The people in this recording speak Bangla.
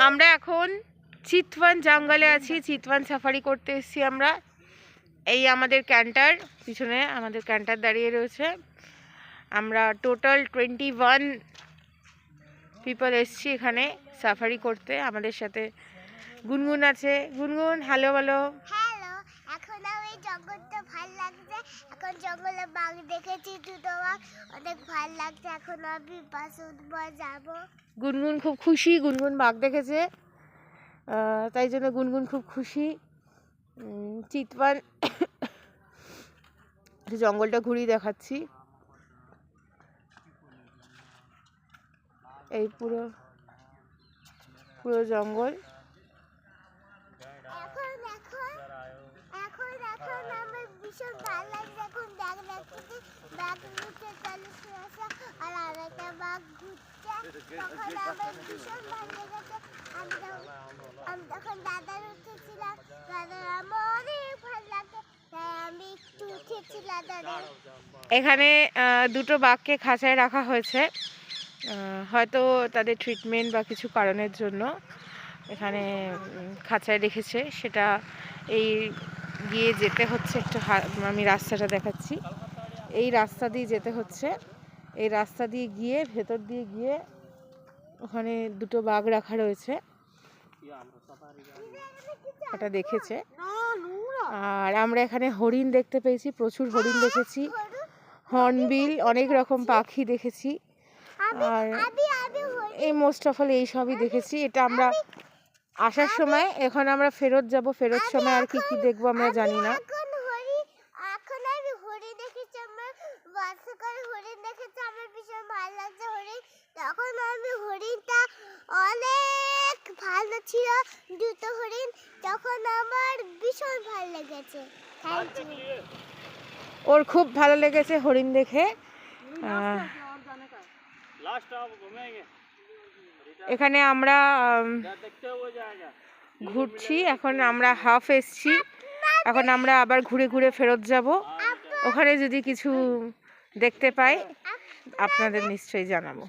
আমরা এখন চিতওয়ান জঙ্গলে আছি, চিতওয়ান সাফারি করতে এসেছি আমরা। এই আমাদের ক্যান্টার, পিছনে আমাদের ক্যান্টার দাঁড়িয়ে রয়েছে। আমরা টোটাল 21 পিপল এসেছি এখানে সাফারি করতে। আমাদের সাথে গুনগুন আছে। গুনগুন হ্যালো বলো। হ্যালো, এখন আমি জঙ্গলটা ভালো লাগছে। এখন জঙ্গলে বাঘ দেখেছি, দুটো বাঘ, অনেক ভালো লাগছে। এখন আমি বাসে উঠবো, যাবো। গুনগুন খুব খুশি, গুনগুন বাঘ দেখেছে, তাই জন্য গুনগুন খুব খুশি। চিতওয়ান জঙ্গলটা ঘুরিয়ে দেখাচ্ছি। এই পুরো পুরো জঙ্গল। এখন এখন এখন এখন আমার ভীষণ ভালো লাগছে। এখন ব্যাগ দেখতেছি, ব্যাগ ঘুরছে, চলেছে আসা, আর আরেকটা বাঘ ঘুরছে। তখন আমার ভীষণ ভালো লেগেছে। আমি তখন দাদার উঠেছিলাম, দাদার আমার অনেক ভালো লাগছে, তাই আমি একটু উঠেছিলাম দাদার। এখানে দুটো বাঘকে খাঁচায় রাখা হয়েছে, হয়তো তাদের ট্রিটমেন্ট বা কিছু কারণের জন্য এখানে খাঁচায় রেখেছে। সেটা এই গিয়ে যেতে হচ্ছে একটু, আমি রাস্তাটা দেখাচ্ছি। এই রাস্তা দিয়ে যেতে হচ্ছে, এই রাস্তা দিয়ে গিয়ে ভেতর দিয়ে গিয়ে ওখানে দুটো বাঘ রাখা রয়েছে, ওটা দেখেছে। আর আমরা এখানে হরিণ দেখতে পেয়েছি, প্রচুর হরিণ দেখেছি, হর্নবিল, অনেক রকম পাখি দেখেছি। আর এই মোস্ট অফ অল এই সবই দেখেছি। এটা আমরা আসার সময়, এখন আমরা ফেরত যাব, ফেরত সময় আর কি কি দেখবো আমরা জানি না। এখন আমি হরিণ দেখেছি, আমার বাসে করে হরিণ দেখেছি, আমার ভীষণ ভালো লাগছে হরিণ। তখন আমি হরিণটা অনেক ভালো ছিল, দুটো হরিণ, তখন আমার ভীষণ ভালো লেগেছে। ওর খুব ভালো লেগেছে হরিণ দেখে। এখানে আমরা ঘুরছি, এখন আমরা হাফ এসছি, এখন আমরা আবার ঘুরে ঘুরে ফেরত যাব। ওখানে যদি কিছু দেখতে পাই আপনাদের নিশ্চয়ই জানাবো।